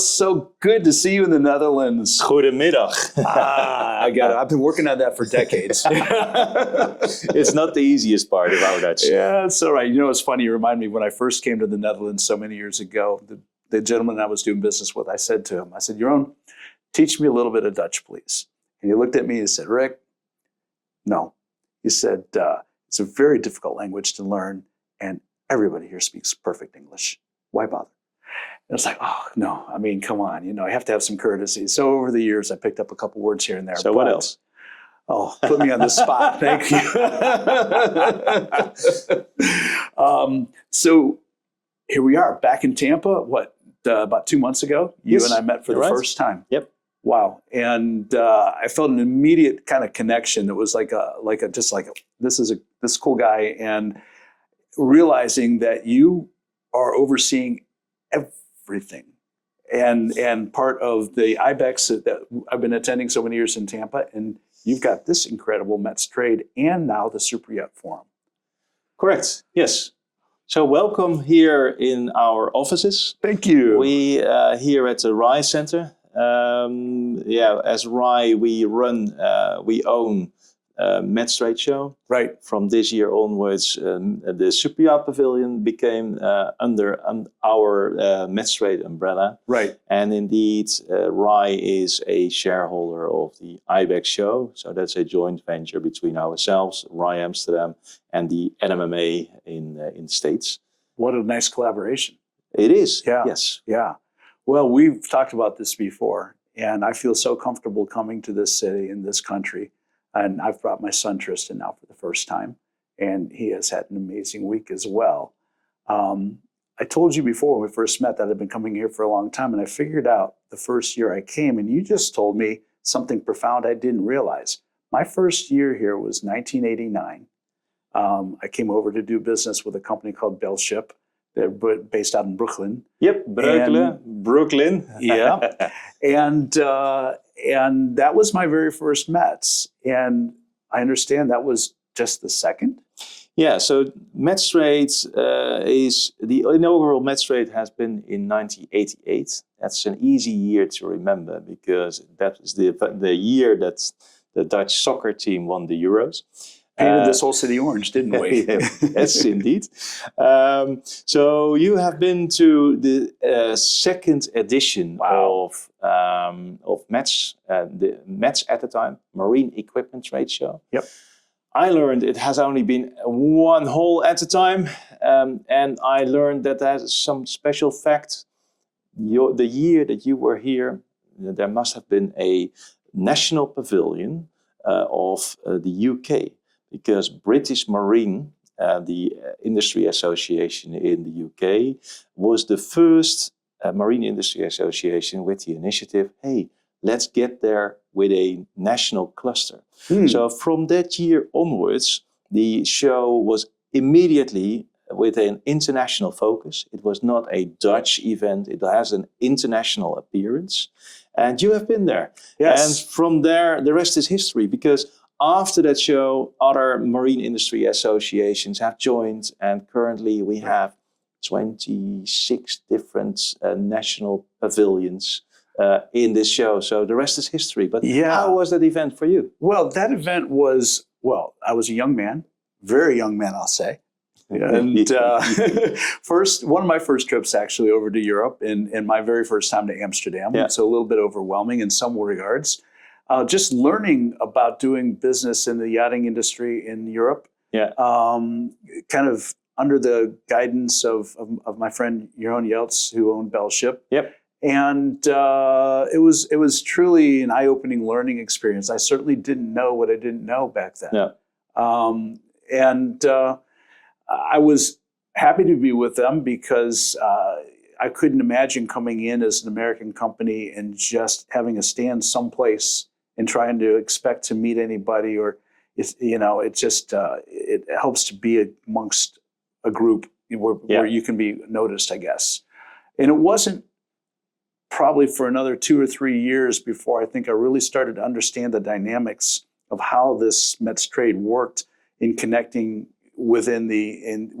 so good to see you in the Netherlands. Goedemiddag. I got it. I've been working on that for decades. It's not the easiest part of our Dutch. Yeah, it's all right. You know, it's funny. You remind me when I first came to the Netherlands so many years ago, the gentleman I was doing business with, I said to him, I said, Jeroen, teach me a little bit of Dutch, please. And he looked at me and said, Rick, no. He said, it's a very difficult language to learn, and everybody here speaks perfect English. Why bother? And it's like, oh, no, I mean, come on, you know, I have to have some courtesy. So over the years, I picked up a couple words here and there. So what else? Oh, put me on the spot. Thank you. So here we are back in Tampa. About 2 months ago, you and I met for the first time. Yep. Wow. And I felt an immediate kind of connection that was this cool guy, and realizing that you are overseeing everything. And part of the IBEX that I've been attending so many years in Tampa, and you've got this incredible METSTRADE and now the Superyacht Forum. Correct. Yes. So welcome here in our offices. Thank you. We here at the RAI Center. As RAI, we own METSTRADE show. Right. From this year onwards, the Superyacht Pavilion became under our METSTRADE umbrella. Right. And indeed, RAI is a shareholder of the IBEX show. So that's a joint venture between ourselves, RAI Amsterdam, and the NMMA in the States. What a nice collaboration. It is. Yeah. Yes. Yeah. Well, we've talked about this before, and I feel so comfortable coming to this city and this country. And I've brought my son Tristan now for the first time, and he has had an amazing week as well. I told you before when we first met that I've been coming here for a long time, and I figured out the first year I came, and you just told me something profound I didn't realize. My first year here was 1989. I came over to do business with a company called Bellship. They're based out in Brooklyn. Yep, Brooklyn. Yeah, and that was my very first Mets. And I understand that was just the second. Yeah, so METSTRADE is the inaugural METSTRADE has been in 1988. That's an easy year to remember because that was the year that the Dutch soccer team won the Euros. Painted this whole city orange, didn't we? Yes, indeed. So you have been to the second edition of METS, the METS at the time, Marine Equipment Trade Show. Yep. I learned it has only been one hole at a time, and I learned that there's some special fact. The year that you were here, there must have been a national pavilion of the UK. Because British Marine, the industry association in the UK, was the first marine industry association with the initiative, hey, let's get there with a national cluster. So from that year onwards, the show was immediately with an international focus. It was not a Dutch event. It has an international appearance. And you have been there. Yes. And from there, the rest is history, because after that show, other marine industry associations have joined, and currently we have 26 different national pavilions in this show. So the rest is history. But how was that event for you? Well, that event was, I was a young man, very young man, I'll say. And one of my first trips actually over to Europe, and my very first time to Amsterdam. Yeah. So a little bit overwhelming in some regards. Just learning about doing business in the yachting industry in Europe, kind of under the guidance of my friend Jeroen Jeltz, who owned Bellship. Yep. And it was truly an eye-opening learning experience. I certainly didn't know what I didn't know back then. Yeah. I was happy to be with them because I couldn't imagine coming in as an American company and just having a stand someplace and trying to expect to meet anybody, or it helps to be amongst a group where you can be noticed, I guess. And it wasn't probably for another 2 or 3 years before I think I really started to understand the dynamics of how this METSTRADE worked in connecting within the in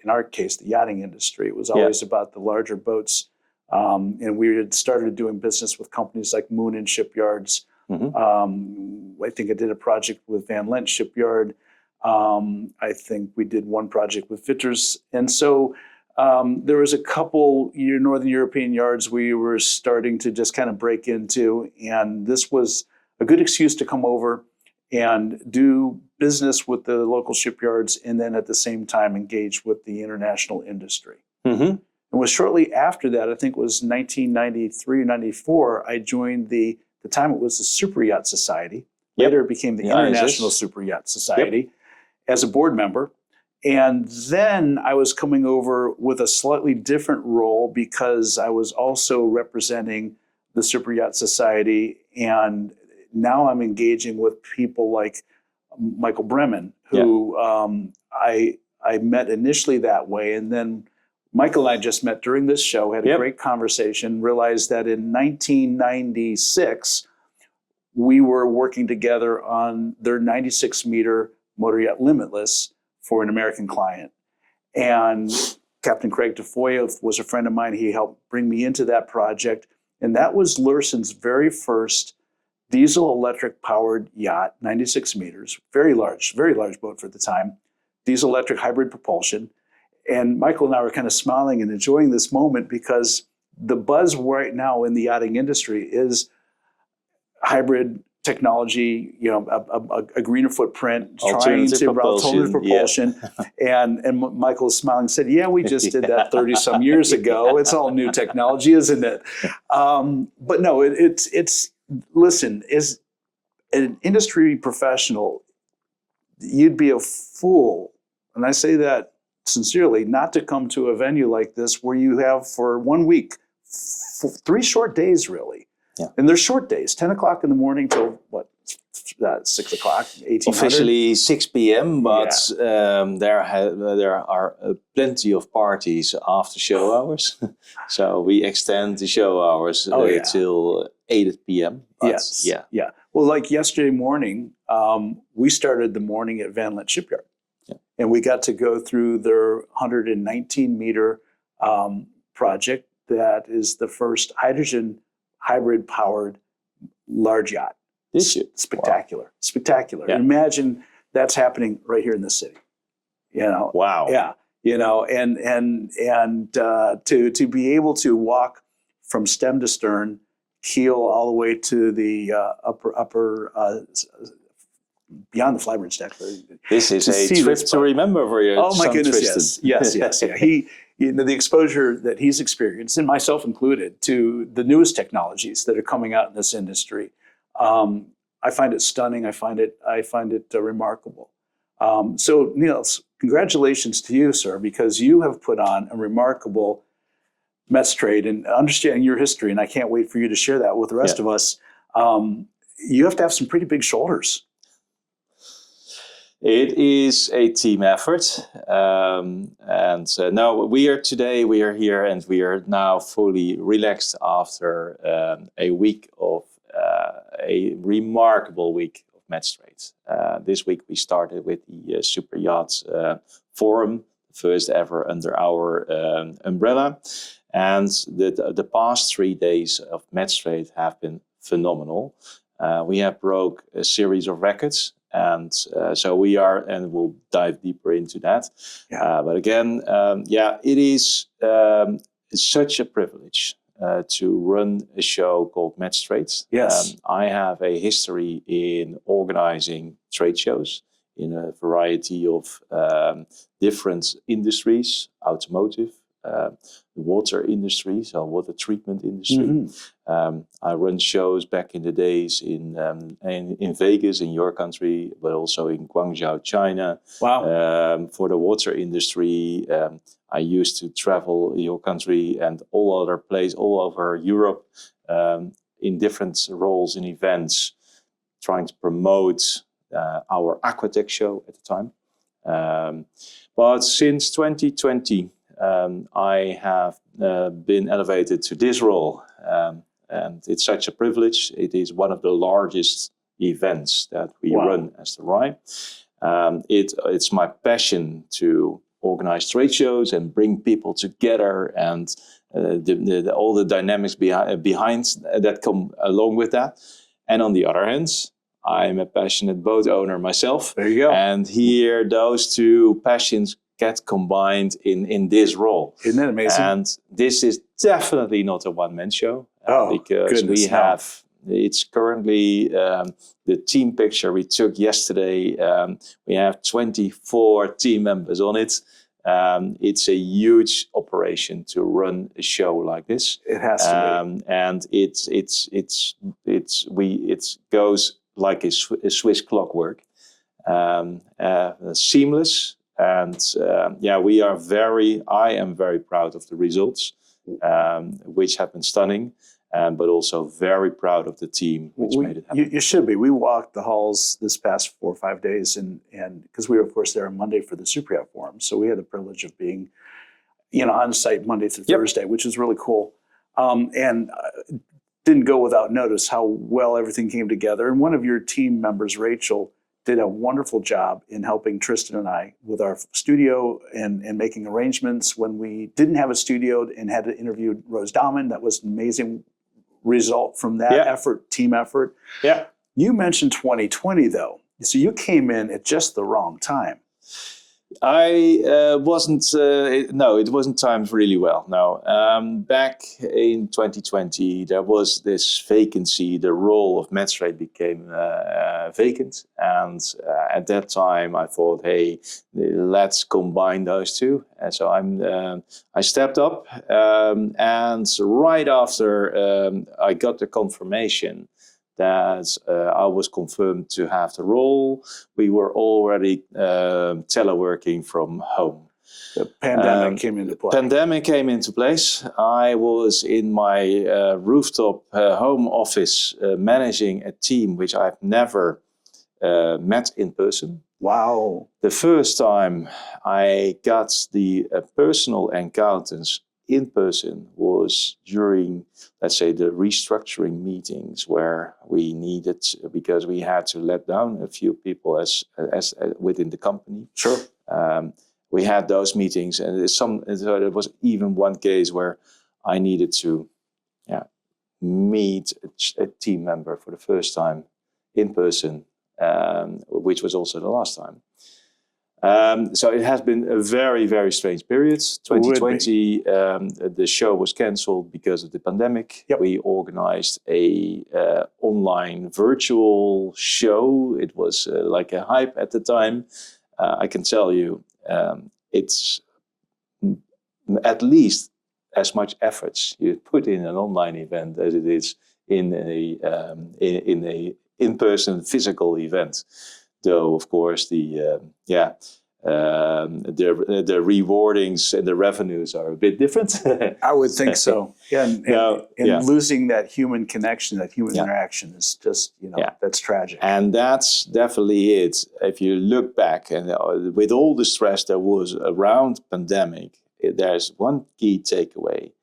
our case the yachting industry. It was always about the larger boats And we had started doing business with companies like Moon and Shipyards. I think I did a project with Van Lent Shipyard. I think we did one project with Fitters. And so there was a couple Northern European yards we were starting to just kind of break into. And this was a good excuse to come over and do business with the local shipyards, and then at the same time engage with the international industry. And it was shortly after that, I think it was 1993 or 94, I joined the time it was the Superyacht Society. Later it became the International Superyacht Society as a board member. And then I was coming over with a slightly different role because I was also representing the Superyacht Society. And now I'm engaging with people like Michael Bremen, who I met initially that way. And then Michael and I just met during this show, had a great conversation, realized that in 1996, we were working together on their 96-meter motor yacht Limitless for an American client. And Captain Craig Tafoya was a friend of mine. He helped bring me into that project. And that was Lurson's very first diesel-electric powered yacht, 96 meters, very large boat for the time, diesel-electric hybrid propulsion. And Michael and I were kind of smiling and enjoying this moment because the buzz right now in the yachting industry is hybrid technology, a greener footprint, alternative propulsion. And Michael smiling and said, yeah, we just did that 30 some years ago. It's all new technology, isn't it? But no, listen, as an industry professional, you'd be a fool, and I say that sincerely, not to come to a venue like this where you have for 1 week, 3 short days really. And they're short days, 10 o'clock in the morning till 6 o'clock, 1800. Officially 6 p.m., but there are plenty of parties after show hours. So we extend the show hours till 8 p.m. Well, like yesterday morning, we started the morning at Van Lent Shipyard. And we got to go through their 119-meter project that is the first hydrogen hybrid-powered large yacht. Spectacular. Wow. Spectacular. Yeah. Imagine that's happening right here in the city. Wow. Yeah. And to be able to walk from stem to stern, keel all the way to the upper beyond the flybridge deck. This is a trip to remember for you. Oh my goodness, yes. Yeah. The exposure that he's experienced, and myself included, to the newest technologies that are coming out in this industry, I find it stunning. I find it remarkable. So Niels, congratulations to you, sir, because you have put on a remarkable METSTRADE, and understanding your history, and I can't wait for you to share that with the rest of us. You have to have some pretty big shoulders. It is a team effort, now we are here, and we are now fully relaxed after a remarkable week of METSTRADE. This week we started with the Superyacht Forum, first ever under our umbrella, and the past 3 days of METSTRADE have been phenomenal. We have broke a series of records. And so we are, and we'll dive deeper into that. But again, it is such a privilege to run a show called METSTRADE. Yes. I have a history in organizing trade shows in a variety of different industries, automotive, the water industry, so water treatment industry. I run shows back in the days in Vegas, in your country, but also in Guangzhou, China. Wow. For the water industry, I used to travel your country and all over Europe in different roles in events, trying to promote our Aquatech show at the time. But since 2020, I have been elevated to this role, and it's such a privilege. It is one of the largest events that we run as the RAI. It's my passion to organize trade shows and bring people together, and all the dynamics behind that come along with that. And on the other hand, I'm a passionate boat owner myself. There you go. And here those two passions get combined in this role. Isn't that amazing? And this is definitely not a one-man show. Because goodness, we have, it's currently the team picture we took yesterday. We have 24 team members on it. It's a huge operation to run a show like this. It has to be. And it goes like a Swiss clockwork, seamless. And I am very proud of the results, which have been stunning, but also very proud of the team which made it happen. You should be. We walked the halls this past 4 or 5 days, and because we were, of course, there on Monday for the Superyacht Forum, so we had the privilege of being, on site Monday through Thursday, which is really cool. And didn't go without notice how well everything came together. And one of your team members, Rachel, did a wonderful job in helping Tristan and I with our studio and making arrangements when we didn't have a studio and had to interview Rose Dahman. That was an amazing result from that effort, team effort. Yeah. You mentioned 2020 though. So you came in at just the wrong time. It wasn't timed really well. No, back in 2020, there was this vacancy. The role of METSTRADE became vacant, and at that time, I thought, "Hey, let's combine those two." And so I stepped up, and right after I got the confirmation that I was confirmed to have the role, we were already teleworking from home. The pandemic came into play. Pandemic came into place. I was in my rooftop home office managing a team which I've never met in person. Wow. The first time I got the personal encounters in person was during, let's say, the restructuring meetings where we needed, because we had to let down a few people as within the company. Sure. We had those meetings, and there was even one case where I needed to meet a team member for the first time in person, which was also the last time. So it has been a very, very strange period. 2020, the show was cancelled because of the pandemic. Yep. We organized a online virtual show. It was like a hype at the time. I can tell you, it's at least as much efforts you put in an online event as it is in a in-person physical event. Though, of course, the rewardings and the revenues are a bit different. I would think so. Yeah, and losing that human connection, that human interaction is just, that's tragic. And that's definitely it. If you look back, and with all the stress that was around pandemic, there's one key takeaway.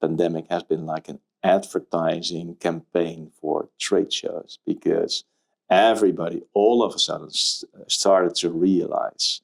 Pandemic has been like an advertising campaign for trade shows, because everybody all of a sudden started to realize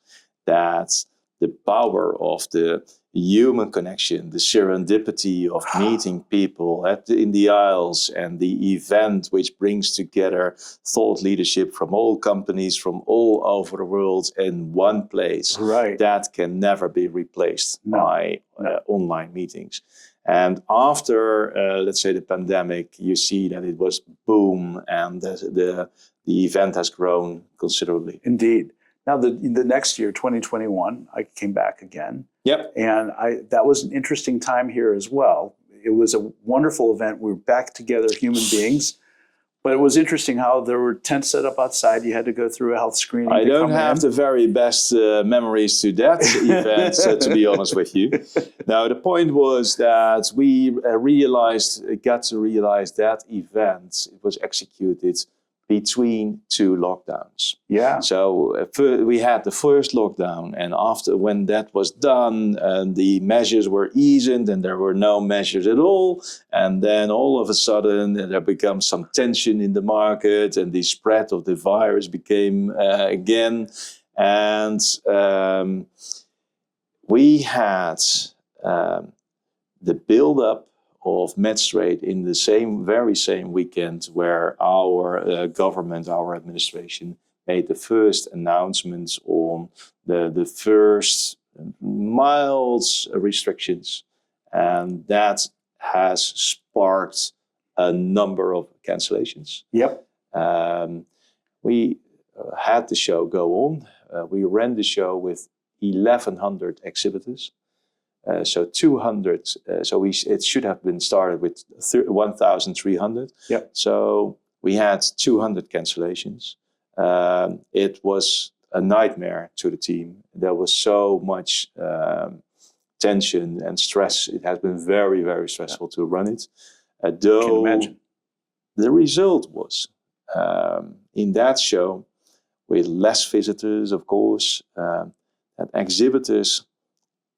that the power of the human connection, the serendipity of meeting people in the aisles, and the event which brings together thought leadership from all companies from all over the world in one place, that can never be replaced by online meetings. And after, let's say, the pandemic, you see that it was boom, and the event has grown considerably. Indeed. Now, the next year, 2021, I came back again. Yep. And that was an interesting time here as well. It was a wonderful event. We were back together, human beings. But it was interesting how there were tents set up outside. You had to go through a health screening. I don't have the very best memories to that event, to be honest with you. Now, the point was that we got to realize that event, it was executed between two lockdowns. Yeah. So we had the first lockdown, and after, when that was done, the measures were eased and there were no measures at all. And then all of a sudden there becomes some tension in the market, and the spread of the virus became again. And we had the build-up of METSTRADE in the very same weekend where our government, our administration, made the first announcements on the first mild restrictions, and that has sparked a number of cancellations. Yep. We had the show go on. We ran the show with 1,100 exhibitors. So 200. It should have been started with 1,300. Yep. So we had 200 cancellations. It was a nightmare to the team. There was so much tension and stress. It has been very, very stressful to run it. Though Can imagine. The result was in that show, with less visitors, of course, that exhibitors,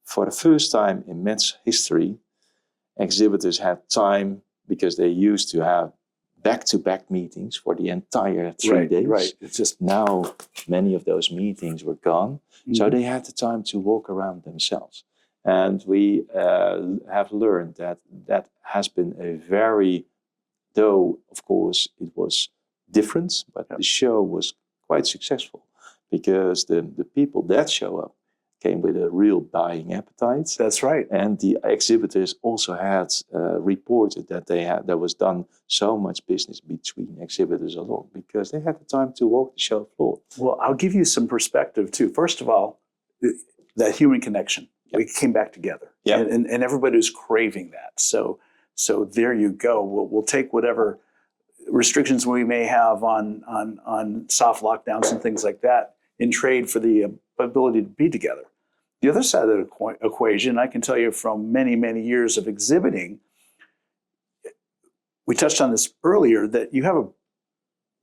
for the first time in METS history, exhibitors had time because they used to have back-to-back meetings for the entire 3 days. Right. It's just Now, many of those meetings were gone, so they had the time to walk around themselves. And we have learned that has been a very, though, of course, it was different, but the show was quite successful because the people that show up came with a real buying appetite. That's right. And the exhibitors also had reported that there was done so much business between exhibitors alone because they had the time to walk the show floor. Well, I'll give you some perspective too. First of all, that human connection. Yep. We came back together, and everybody was craving that. So there you go. We'll take whatever restrictions we may have on soft lockdowns and things like that in trade for the ability to be together. The other side of the equation, I can tell you from many, many years of exhibiting, we touched on this earlier, that you have a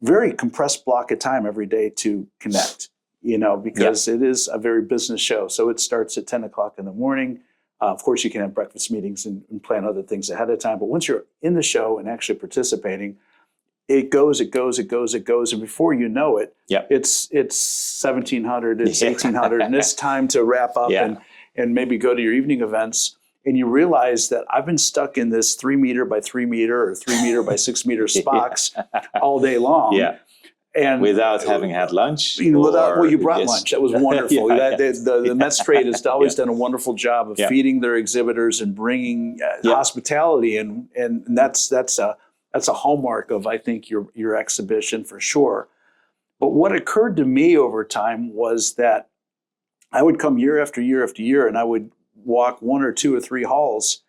very compressed block of time every day to connect, because it is a very business show. So it starts at 10 o'clock in the morning. Of course, you can have breakfast meetings and plan other things ahead of time. But once you're in the show and actually participating, it goes. And before you know it, it's 1700, it's 1800, and it's time to wrap up and maybe go to your evening events. And you realize that I've been stuck in this 3 meter by 3 meter or 3 meter by 6 meter box all day long. Yeah. And without having had lunch. You brought lunch. That was wonderful. The METSTRADE has always done a wonderful job of feeding their exhibitors and bringing hospitality, and that's a hallmark of, I think, your exhibition for sure. But what occurred to me over time was that I would come year after year after year, and I would walk 1 or 2 or 3 halls,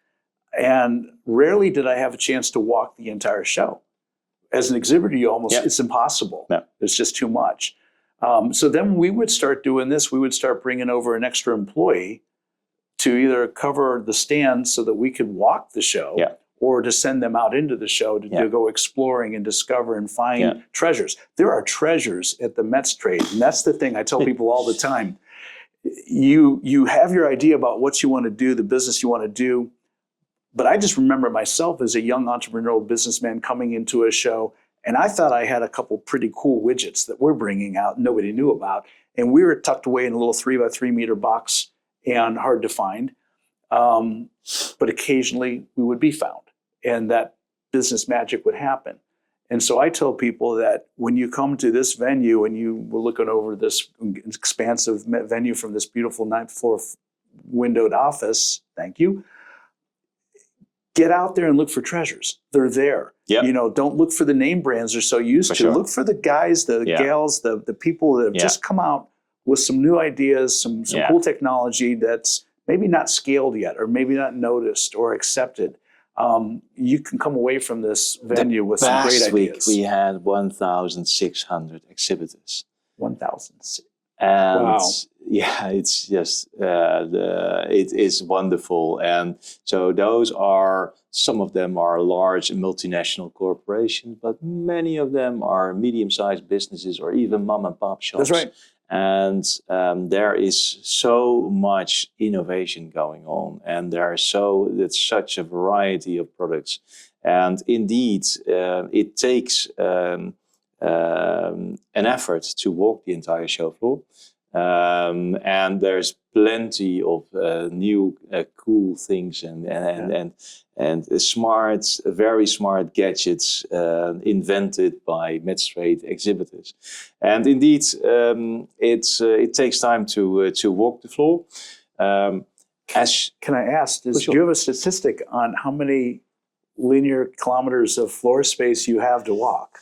and rarely did I have a chance to walk the entire show. As an exhibitor, it's impossible. No. It's just too much. So then we would start doing this. We would start bringing over an extra employee to either cover the stands so that we could walk the show, or to send them out into the show to go exploring and discover and find treasures. There are treasures at the METSTRADE, and that's the thing I tell people all the time. You have your idea about what you want to do, the business you want to do, but I just remember myself as a young entrepreneurial businessman coming into a show, and I thought I had a couple pretty cool widgets that we're bringing out nobody knew about, and we were tucked away in a little 3 by 3 meter box and hard to find. But occasionally we would be found, and that business magic would happen. And so I tell people that when you come to this venue and you were looking over this expansive venue from this beautiful 9th floor windowed office, thank you, get out there and look for treasures. They're there. Yep. Don't look for the name brands they're so used to. Sure. Look for the guys, the gals, the people that have just come out with some new ideas, some cool technology that's maybe not scaled yet, or maybe not noticed or accepted. You can come away from this venue with some great ideas. Last week we had 1,600 exhibitors. 1,000. And wow. It's just, it is wonderful. And so some of them are large multinational corporations, but many of them are medium-sized businesses or even mom and pop shops. That's right. And there is so much innovation going on, and it's such a variety of products. And indeed, it takes an effort to walk the entire show floor. And there's plenty of new cool things and very smart gadgets invented by METSTRADE exhibitors. And indeed, it takes time to walk the floor. Can I ask, do you have a statistic on how many linear kilometers of floor space you have to walk?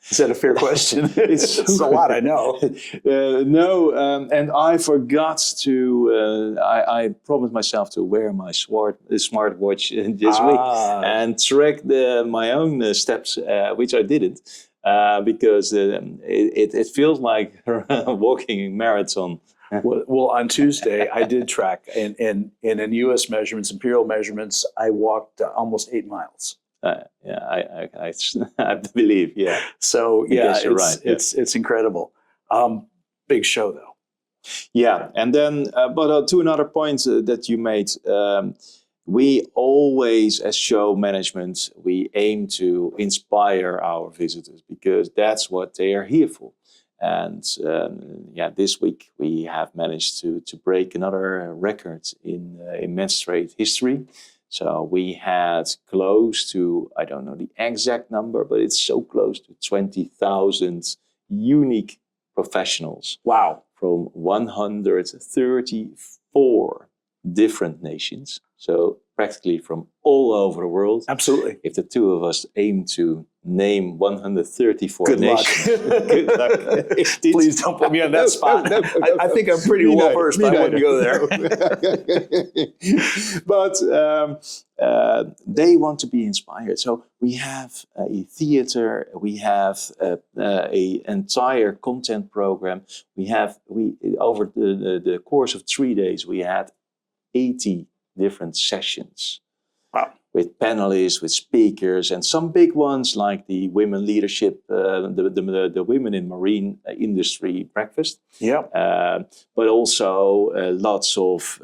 Is that a fair question? It's a lot, I know. No, and I forgot to. I promised myself to wear my smartwatch this week and track my own steps, which I didn't, because it feels like walking a marathon. Well, on Tuesday, I did track, and in U.S. measurements, imperial measurements, I walked almost 8 miles. Yeah, I believe, yeah. So, yeah, you're right. It's incredible. Big show, though. Yeah, and then, but to another point that you made, we always, as show management, we aim to inspire our visitors because that's what they are here for. And this week we have managed to break another record in METSTRADE history. So we had close to, I don't know the exact number, but it's so close to 20,000 unique professionals. Wow. From 134 different nations. So practically from all over the world. Absolutely. If the two of us aim to name 134 Good nations. luck. Good luck. Please don't put me on that spot. No. I think I'm pretty well versed, but I wouldn't go there. But they want to be inspired. So we have a theater, we have a entire content program. We over the course of 3 days, we had 80 different sessions. Wow. With panelists, with speakers, and some big ones like the women leadership, the women in marine industry breakfast. Yep. But also lots of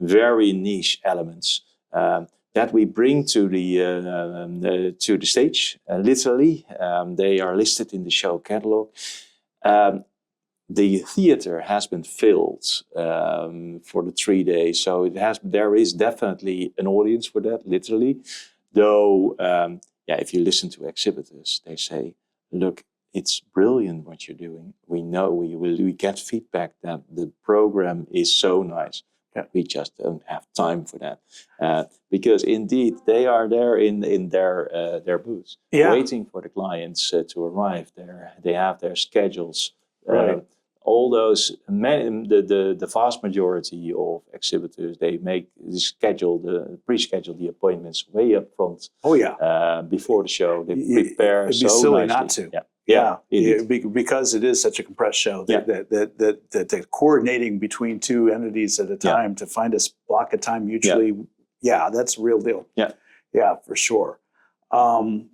very niche elements that we bring to the stage. Literally, they are listed in the show catalog. The theater has been filled for the 3 days, so there is definitely an audience for that, literally. Though, if you listen to exhibitors, they say, "Look, it's brilliant what you're doing. We know we get feedback that the program is so nice. Yeah. We just don't have time for that because indeed they are there in their booths, waiting for the clients to arrive. They have their schedules." Right. All those, the vast majority of exhibitors, they pre-schedule the appointments way up front. Oh yeah. Before the show, they prepare. It'd be so silly nicely. not to. Yeah. Because it is such a compressed show. That coordinating between two entities at a time to find a block of time mutually. Yeah, that's the real deal. Yeah, for sure. The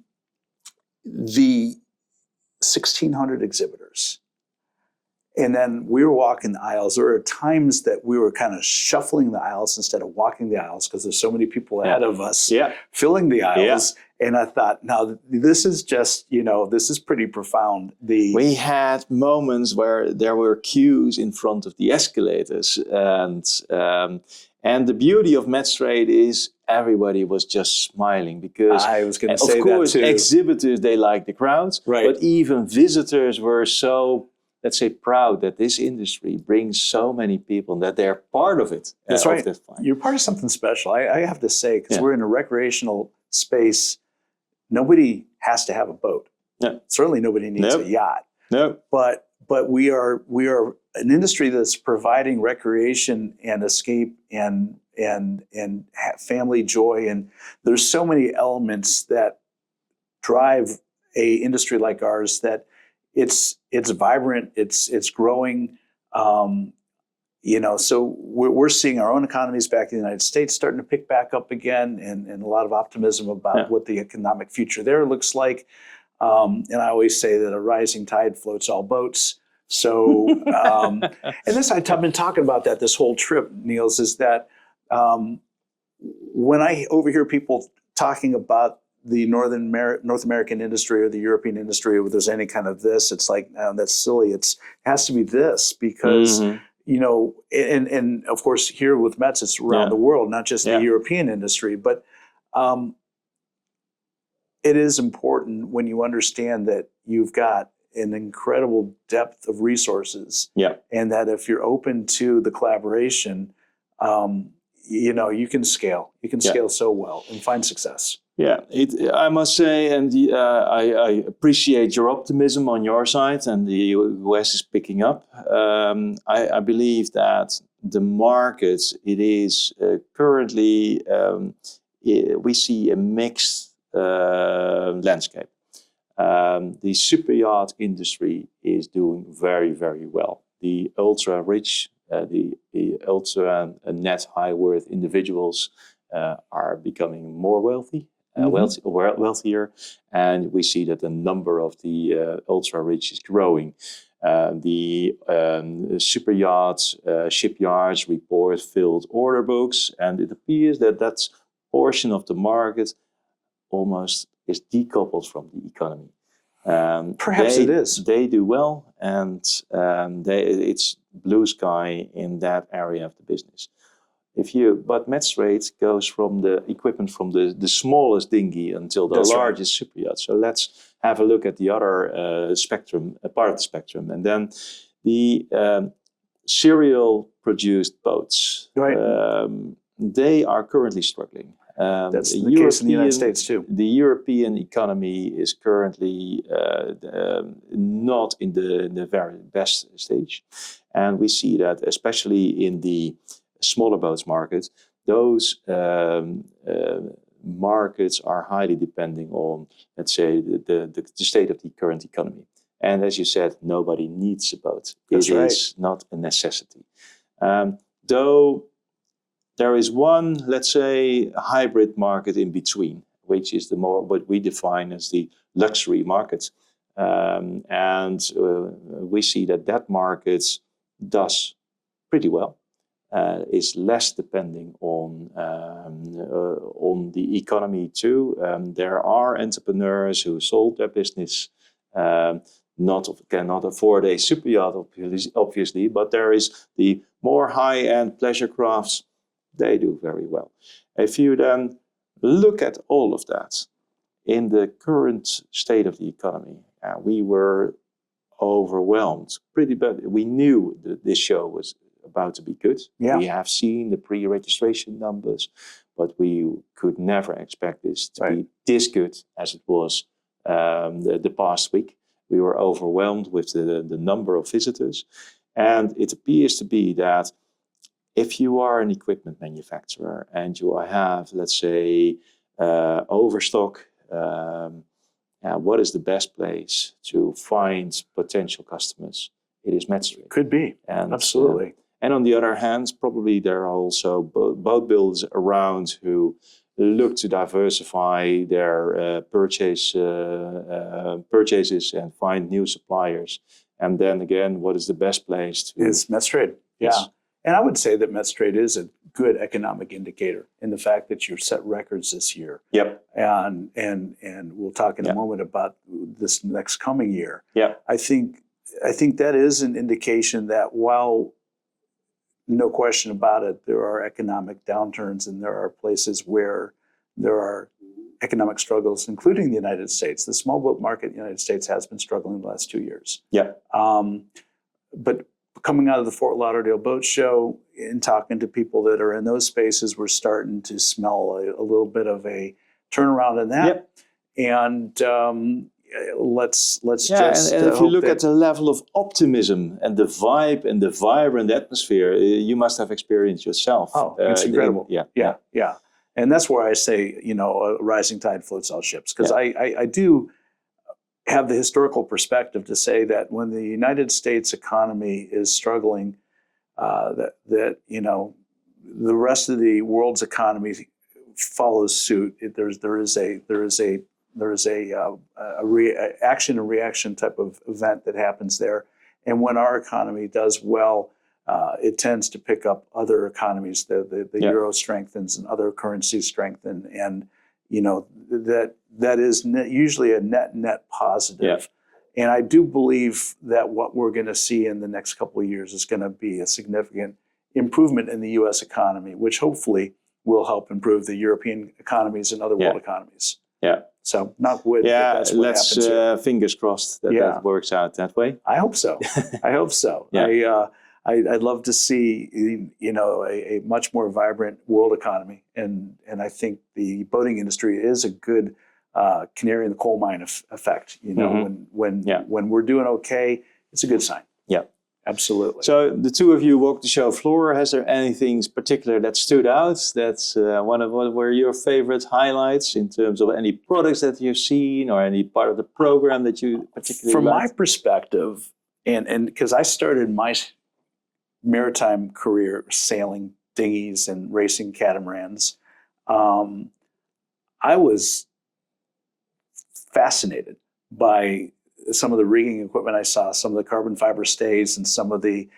1,600 exhibitors. And then we were walking the aisles. There are times that we were kind of shuffling the aisles instead of walking the aisles because there's so many people ahead of us filling the aisles. Yeah. And I thought, now this is just, this is pretty profound. We had moments where there were queues in front of the escalators. And the beauty of METSTRADE is everybody was just smiling because, I was going to say of course, that too. Exhibitors, they like the crowds. Right. But even visitors were so, let's say, proud that this industry brings so many people and that they're part of it. That's right. You're part of something special. I have to say, because we're in a recreational space, nobody has to have a boat. No. Certainly nobody needs a yacht. No. But we are an industry that's providing recreation and escape and family joy. And there's so many elements that drive a industry like ours that it's vibrant, it's growing, so we're seeing our own economies back in the United States starting to pick back up again, and a lot of optimism about what the economic future there looks like. And I always say that a rising tide floats all boats. So, and this, I've been talking about that this whole trip, Niels, is that when I overhear people talking about the North American industry or the European industry, where there's any kind of this, it's like, that's silly. It has to be this because, you know, and of course here with Mets, it's around the world, not just the European industry, but it is important when you understand that you've got an incredible depth of resources, and that if you're open to the collaboration, you know, you can scale. You can scale so well and find success. Yeah, I must say, and I appreciate your optimism on your side, and the US is picking up. I believe that the market, it is currently, we see a mixed landscape. The superyacht industry is doing very, very well. The ultra rich, the ultra net high worth individuals are becoming more wealthy. Wealthier, and we see that the number of the ultra rich is growing. The superyacht shipyards report filled order books, and it appears that that portion of the market almost is decoupled from the economy. Perhaps it is. They do well, and it's blue sky in that area of the business. But METSTRADE goes from the equipment from the smallest dinghy until the largest superyacht. So let's have a look at the other spectrum, part of the spectrum, and then the serial produced boats. They are currently struggling. That's the case in the United States too. The European economy is currently not in the very best stage, and we see that especially in the smaller boats market, those markets are highly depending on, let's say, the state of the current economy. And as you said, nobody needs a boat. It is not a necessity. Though there is one, let's say, hybrid market in between, which is the more what we define as the luxury market. And we see that market does pretty well. Is less depending on the economy too. There are entrepreneurs who sold their business, cannot afford a superyacht, obviously, but there is the more high-end pleasure crafts. They do very well. If you then look at all of that in the current state of the economy, we were overwhelmed pretty bad. We knew that this show was about to be good. We have seen the pre-registration numbers, but we could never expect this to be this good as it was the past week. We were overwhelmed with the number of visitors, and it appears to be that if you are an equipment manufacturer and you have, let's say, overstock, what is the best place to find potential customers? It is METSTRADE. Could be, absolutely. And on the other hand, probably there are also boat builders around who look to diversify their purchases and find new suppliers. And then again, what is the best place to... It's METSTRADE, And I would say that METSTRADE is a good economic indicator in the fact that you've set records this year. And we'll talk in a moment about this next coming year. I think that is an indication that while no question about it, there are economic downturns and there are places where there are economic struggles, including the United States. The small boat market in the United States has been struggling the last 2 years. But coming out of the Fort Lauderdale Boat Show and talking to people that are in those spaces, we're starting to smell a little bit of a turnaround in that. And let's just and if you look at the level of optimism and the vibe and the vibrant atmosphere, you must have experienced yourself. It's incredible. And that's where I say, you know, a rising tide floats all ships, because I do have the historical perspective to say that when the United States economy is struggling, that you know, the rest of the world's economy follows suit. There is a action and reaction type of event that happens there. And when our economy does well, it tends to pick up other economies. The euro strengthens and other currencies strengthen, and you know that that is usually a net positive. And I do believe that what we're going to see in the next couple of years is going to be a significant improvement in the U.S. economy, which hopefully will help improve the European economies and other world economies. Yeah. So not wood. Yeah, that's what happens here. Fingers crossed that works out that way. I hope so. I hope so. I'd love to see, a much more vibrant world economy, and I think the boating industry is a good canary in the coal mine effect. When we're doing okay, it's a good sign. Yeah, absolutely. So the two of you walked the show floor. Has there anything particular that stood out? That's what were your favorite highlights in terms of any products that you've seen or any part of the program that you particularly From liked? my perspective, and because I started my maritime career sailing dinghies and racing catamarans, I was fascinated by some of the rigging equipment I saw, some of the carbon fiber stays, and some of the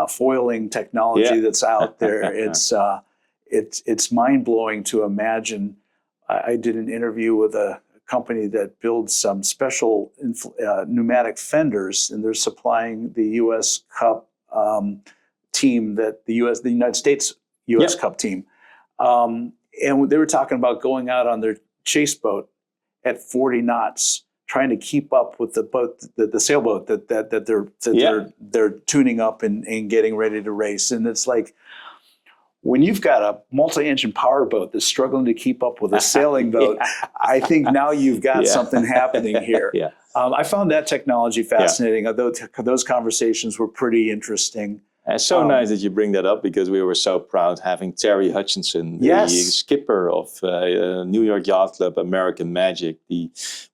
foiling technology that's out there. It's mind blowing to imagine. I did an interview with a company that builds some special pneumatic fenders, and they're supplying the U.S. Cup team that the United States U.S. Cup team, and they were talking about going out on their chase boat at 40 knots, trying to keep up with the boat, the sailboat that they're tuning up and getting ready to race. And it's like, when you've got a multi-engine power boat that's struggling to keep up with a sailing boat, I think now you've got something happening here. I found that technology fascinating. Those conversations were pretty interesting. It's so nice that you bring that up, because we were so proud having Terry Hutchinson, the skipper of New York Yacht Club, American Magic,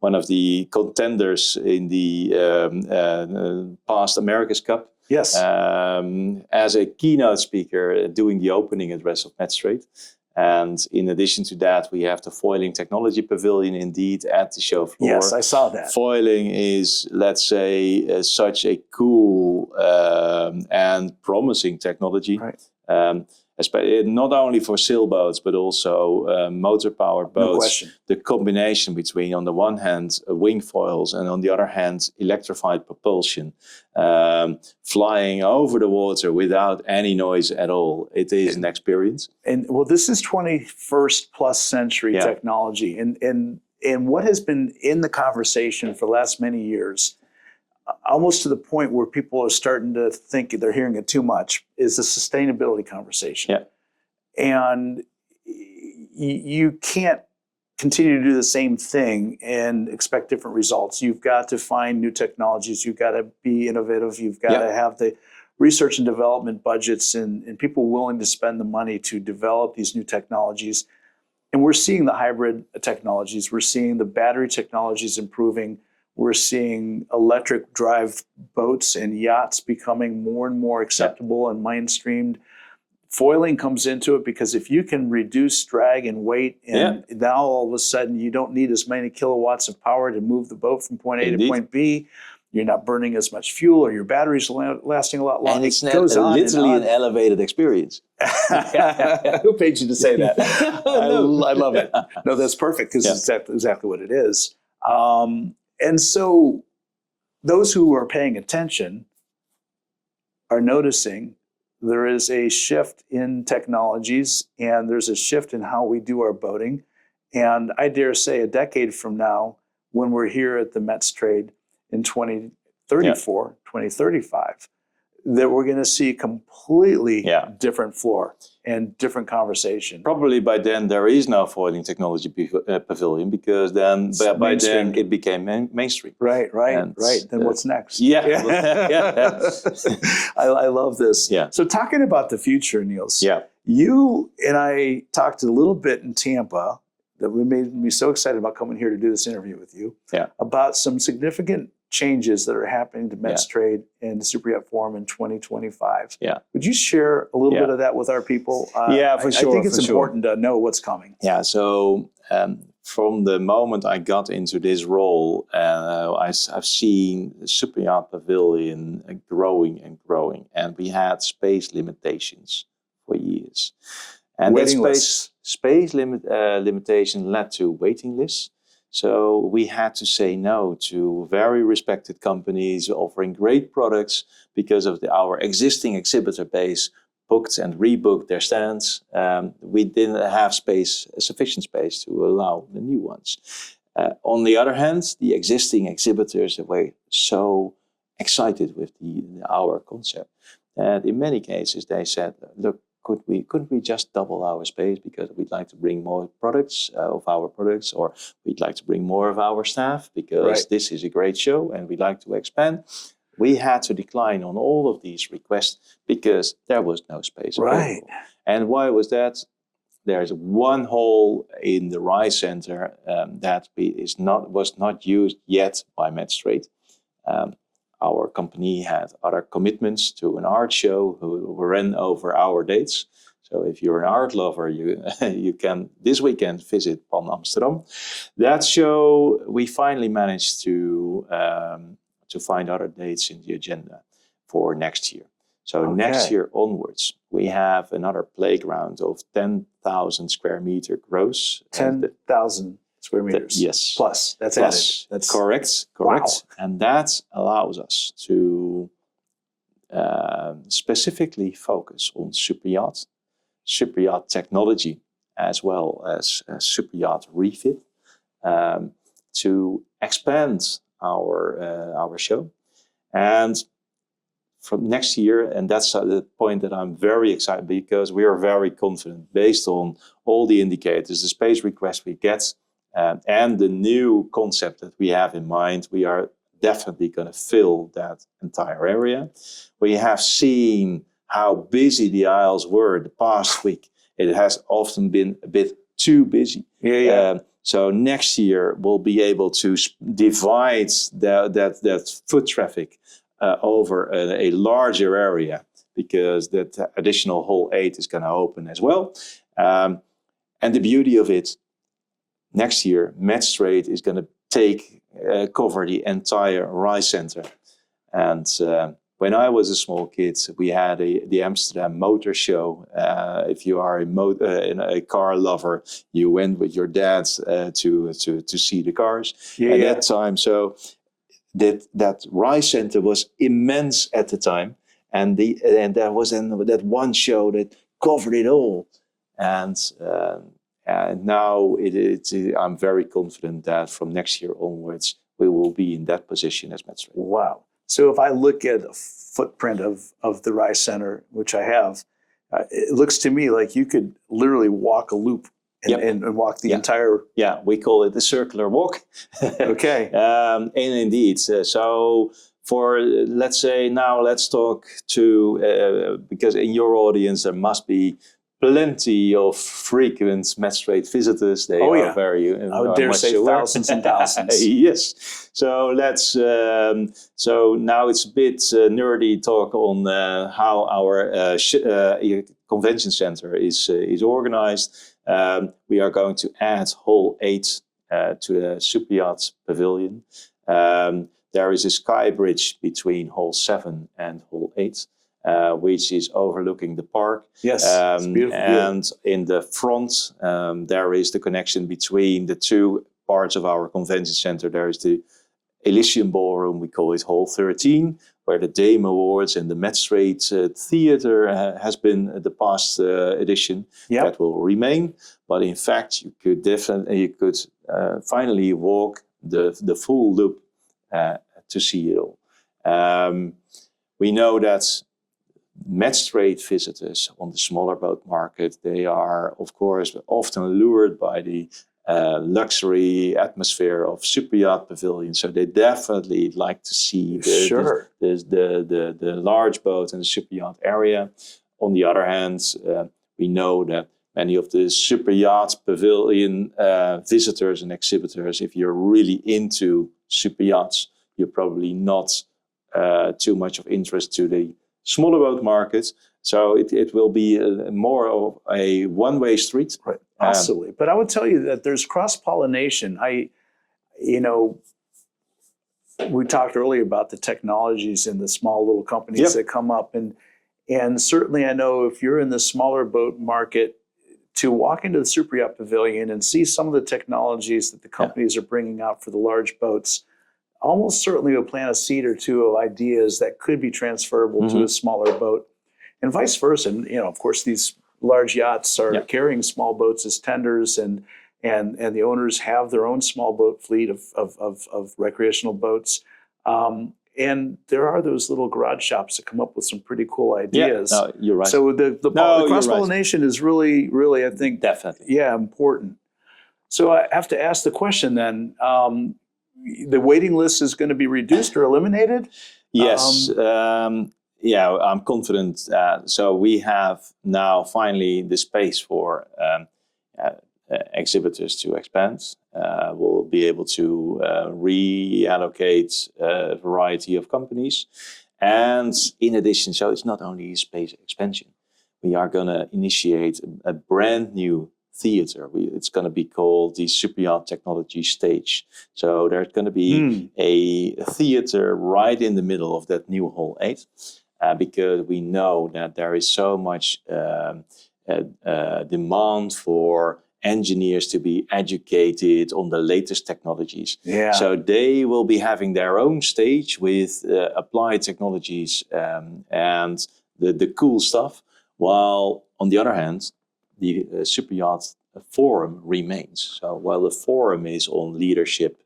one of the contenders in the past America's Cup. Yes. As a keynote speaker doing the opening address of METSTRADE. And in addition to that, we have the Foiling Technology Pavilion indeed at the show floor. Yes, I saw that. Foiling is, let's say, such a cool and promising technology. Right. Not only for sailboats, but also motor-powered boats. No question. The combination between, on the one hand, wing foils, and on the other hand, electrified propulsion, flying over the water without any noise at all. It is an experience. And well, this is 21st plus century technology. And what has been in the conversation for the last many years, almost to the point where people are starting to think they're hearing it too much, is the sustainability conversation. Yeah. And you can't continue to do the same thing and expect different results. You've got to find new technologies. You've got to be innovative. You've got to have the research and development budgets and people willing to spend the money to develop these new technologies. And we're seeing the hybrid technologies. We're seeing the battery technologies improving. We're seeing electric drive boats and yachts becoming more and more acceptable and mainstreamed. Foiling comes into it because if you can reduce drag and weight, and now all of a sudden you don't need as many kilowatts of power to move the boat from point A to point B, you're not burning as much fuel, or your battery's lasting a lot longer. And it's literally an elevated experience. Who paid you to say that? I love it. No, that's perfect, because it's exactly what it is. And so those who are paying attention are noticing there is a shift in technologies, and there's a shift in how we do our boating. And I dare say a decade from now, when we're here at the METSTRADE in 2034, 2035, that we're going to see a completely different floor and different conversation. Probably by then there is no foiling technology pavilion, because then by then it became mainstream. Right. Then what's next? I love this. Yeah. So talking about the future, Niels, you and I talked a little bit in Tampa that made me so excited about coming here to do this interview with you about some significant changes that are happening to METSTRADE and the Superyacht Forum in 2025. Would you share a little bit of that with our people? For sure. I think it's important to know what's coming. Yeah, so from the moment I got into this role, I've seen the Superyacht Pavilion growing and growing, and we had space limitations for years. And that space limitation led to waiting lists. So we had to say no to very respected companies offering great products because of our existing exhibitor base booked and rebooked their stands. We didn't have sufficient space to allow the new ones. On the other hand, the existing exhibitors were so excited with our concept that in many cases they said, look, couldn't we just double our space because we'd like to bring more products of our products, or we'd like to bring more of our staff because this is a great show and we'd like to expand. We had to decline on all of these requests because there was no space available. And why was that? There's one hall in the Rise Center that was not used yet by METSTRADE. Our company had other commitments to an art show who ran over our dates. So if you're an art lover, you can this weekend visit Pan Amsterdam. That show, we finally managed to find other dates in the agenda for next year. So next year onwards, we have another playground of 10,000 square meter gross. 10,000 square meters. Yes. Plus, that's added. That's correct. Wow. And that allows us to specifically focus on superyacht technology, as well as superyacht refit, to expand our show. And from next year, and that's the point that I'm very excited, because we are very confident based on all the indicators, the space requests we get, and the new concept that we have in mind. We are definitely going to fill that entire area. We have seen how busy the aisles were the past week. It has often been a bit too busy. So next year we'll be able to divide that foot traffic over a larger area, because that additional hall 8 is going to open as well. And the beauty of it, next year, METSTRADE is going to cover the entire Rise Center. And when I was a small kid, we had the Amsterdam Motor Show. If you are a car lover, you went with your dad to see the cars at that time. So that Rise Center was immense at the time, and there was that one show that covered it all. And now I'm very confident that from next year onwards we will be in that position as METSTRADE. Wow! So if I look at a footprint of the Rise Center, which I have, it looks to me like you could literally walk a loop and walk the entire... Yeah, we call it the circular walk. Okay. And indeed, so for, let's say, now let's talk to, because in your audience there must be plenty of frequent METSTRADE visitors. They are very... I would dare say thousands and thousands. Yes. So let's... so now it's a bit nerdy talk on how our convention center is organized. We are going to add hall 8 to the Superyacht Pavilion. There is a sky bridge between hall 7 and hall 8. Which is overlooking the park. Yes, it's beautiful. And in the front, there is the connection between the two parts of our convention center. There is the Elysium Ballroom, we call it Hall 13, where the Dame Awards and the METSTRADE Theater has been the past edition. That will remain. But in fact, you could finally walk the full loop to see it all. We know that METSTRADE visitors on the smaller boat market, they are, of course, often lured by the luxury atmosphere of Superyacht Pavilion. So they definitely like to see the large boat and the Superyacht area. On the other hand, we know that many of the Superyacht Pavilion visitors and exhibitors, if you're really into superyachts, you're probably not too much of interest to the smaller boat markets. So it will be more of a one-way street. Right. Absolutely. But I would tell you that there's cross-pollination. We talked earlier about the technologies and the small little companies that come up. And certainly I know if you're in the smaller boat market, to walk into the Superyacht Pavilion and see some of the technologies that the companies are bringing out for the large boats, almost certainly will plant a seed or two of ideas that could be transferable to a smaller boat, and vice versa. And of course, these large yachts are carrying small boats as tenders, and the owners have their own small boat fleet of recreational boats. And there are those little garage shops that come up with some pretty cool ideas. Yeah, no, you're right. So the cross-pollination is really, I think, definitely, important. So I have to ask the question then, the waiting list is going to be reduced or eliminated? Yes. I'm confident. So we have now finally the space for exhibitors to expand. We'll be able to reallocate a variety of companies. And in addition, so it's not only space expansion. We are going to initiate a brand new theater. It's going to be called the Superyacht Technology Stage. So there's going to be a theater right in the middle of that new Hall 8, because we know that there is so much demand for engineers to be educated on the latest technologies. Yeah. So they will be having their own stage with applied technologies and the cool stuff, while on the other hand, the Superyacht Forum remains. So while the forum is on leadership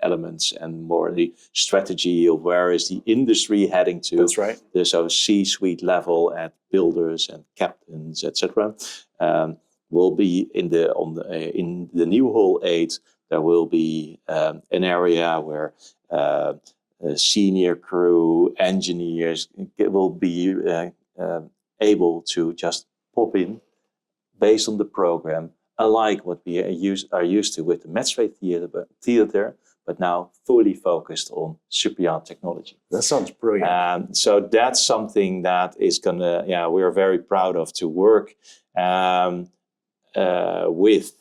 elements and more the strategy of where is the industry heading to. That's right. So C-suite level at builders and captains, etc. Will be in the new Hall 8. There will be an area where senior crew engineers will be able to just pop in based on the program, unlike what we are used to with the METSTRADE theater, but now fully focused on Superyacht technology. That sounds brilliant. So that's something that is we are very proud of to work with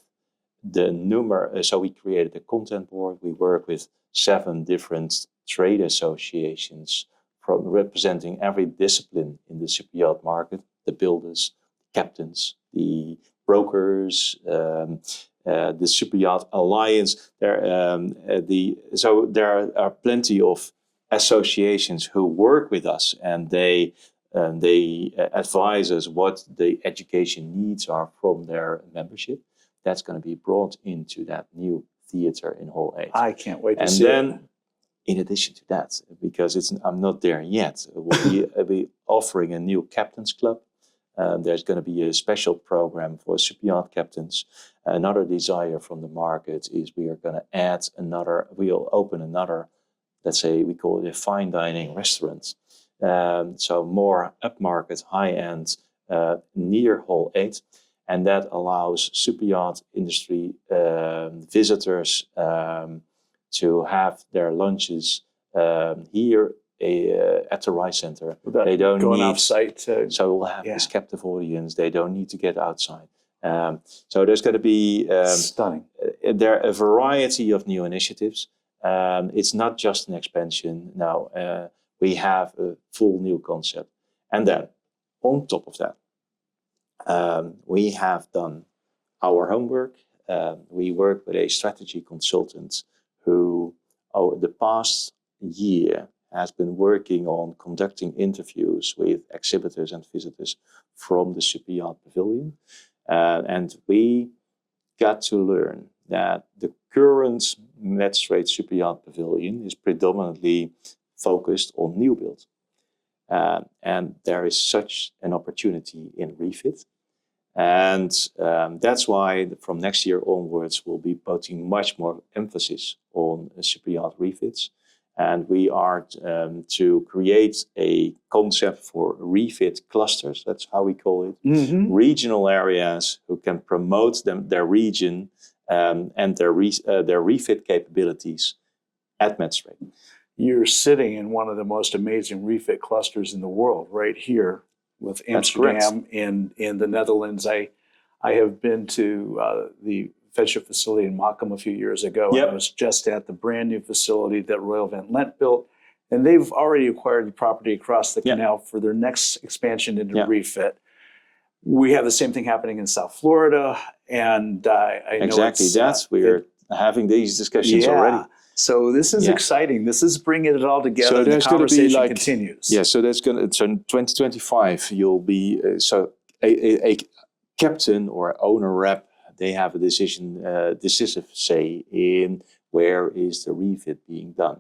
the so we created a content board. We work with 7 different trade associations from representing every discipline in the superyacht market: the builders, captains, the brokers, the Superyacht Alliance. So there are plenty of associations who work with us, and they advise us what the education needs are from their membership. That's going to be brought into that new theater in Hall 8. I can't wait to see it. And then, in addition to that, because I'm not there yet, we'll be offering a new captains club. There's going to be a special program for Superyacht captains. Another desire from the market is we are going to we'll open another, let's say we call it a fine dining restaurant. So more upmarket, high-end, near Hall 8. And that allows Superyacht industry visitors to have their lunches here at the Rice Center. They don't going need off-site. So we'll have this captive audience. They don't need to get outside. So there's going to be stunning. There are a variety of new initiatives. It's not just an expansion. Now we have a full new concept. And then on top of that, we have done our homework. We work with a strategy consultant who, over the past year, has been working on conducting interviews with exhibitors and visitors from the Superyacht Pavilion. And we got to learn that the current METSTRADE Superyacht Pavilion is predominantly focused on new build. And there is such an opportunity in refit. And that's why from next year onwards, we'll be putting much more emphasis on Superyacht refits. And we are to create a concept for refit clusters. That's how we call it. Mm-hmm. Regional areas who can promote their region and their refit capabilities at METSTRADE. You're sitting in one of the most amazing refit clusters in the world, right here with Amsterdam in the Netherlands. I have been to the Fellowship facility in Machem a few years ago. Yep. I was just at the brand new facility that Royal Van Lent built, and they've already acquired the property across the canal for their next expansion into refit. we have the same thing happening in South Florida, and I know Exactly. We're having these discussions already. So this is exciting. This is bringing it all together. So there's the going to be like continues. Yeah. So there's going to, so in 2025 you'll be a captain or owner rep. They have a decisive say in where is the refit being done.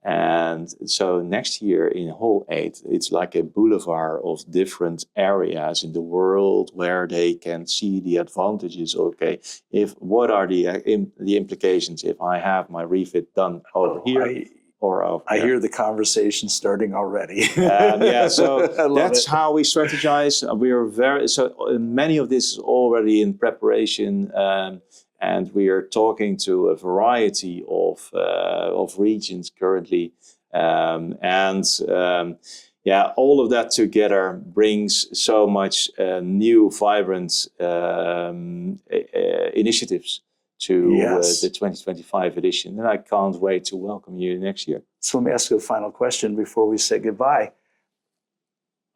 And so next year in Hall 8, it's like a boulevard of different areas in the world where they can see the advantages. Okay, what are the implications if I have my refit done over here or over I there? hear the conversation starting already. So that's how we strategize. We are many of this is already in preparation. And we are talking to a variety of regions currently, all of that together brings so much new, vibrant initiatives to the 2025 edition, and I can't wait to welcome you next year. So let me ask you a final question before we say goodbye.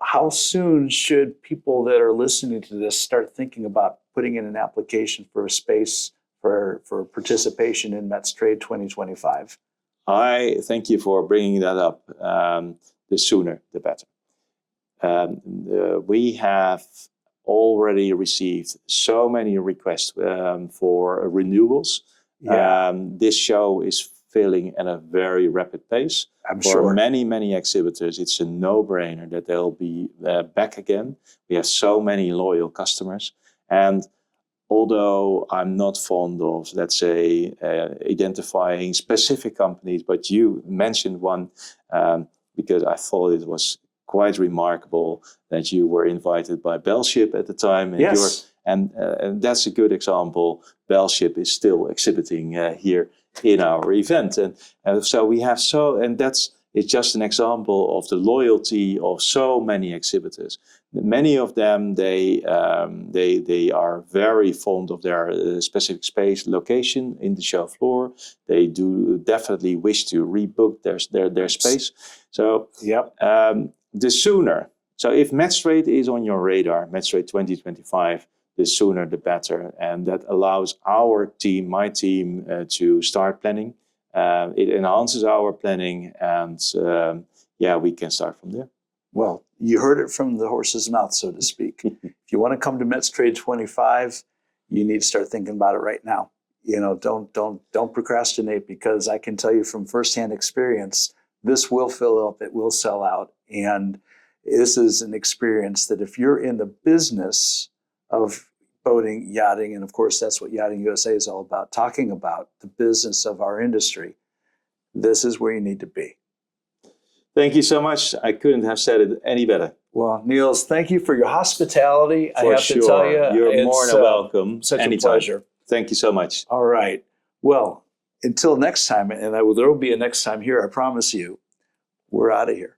How soon should people that are listening to this start thinking about putting in an application for a space for participation in METSTRADE 2025? I thank you for bringing that up. The sooner, the better. We have already received so many requests for renewals. This show is filling at a very rapid pace. I'm for sure. many exhibitors, it's a no-brainer that they'll be back again. We have so many loyal customers. And although I'm not fond of, let's say, identifying specific companies, but you mentioned one because I thought it was quite remarkable that you were invited by Bellship at the time. And yes. And that's a good example. Bellship is still exhibiting here in our event. And so we have it's just an example of the loyalty of so many exhibitors. Many of them, they are very fond of their specific space location in the show floor. They do definitely wish to rebook their space. So the sooner. So if METSTRADE is on your radar, METSTRADE 2025, the sooner the better. And that allows our team, my team, to start planning. It enhances our planning, and we can start from there. Well, you heard it from the horse's mouth, so to speak. If you want to come to METSTRADE 25, you need to start thinking about it right now. Don't procrastinate, because I can tell you from firsthand experience, this will fill up, it will sell out, and this is an experience that if you're in the business of boating, yachting, and of course that's what Yachting USA is all about, talking about the business of our industry, this is where you need to be. Thank you so much. I couldn't have said it any better. Well, Niels, thank you for your hospitality. For I have to tell you, you're more than welcome. Such anytime. a pleasure. Thank you so much. All right. Well, until next time, and there will be a next time here, I promise you, we're out of here.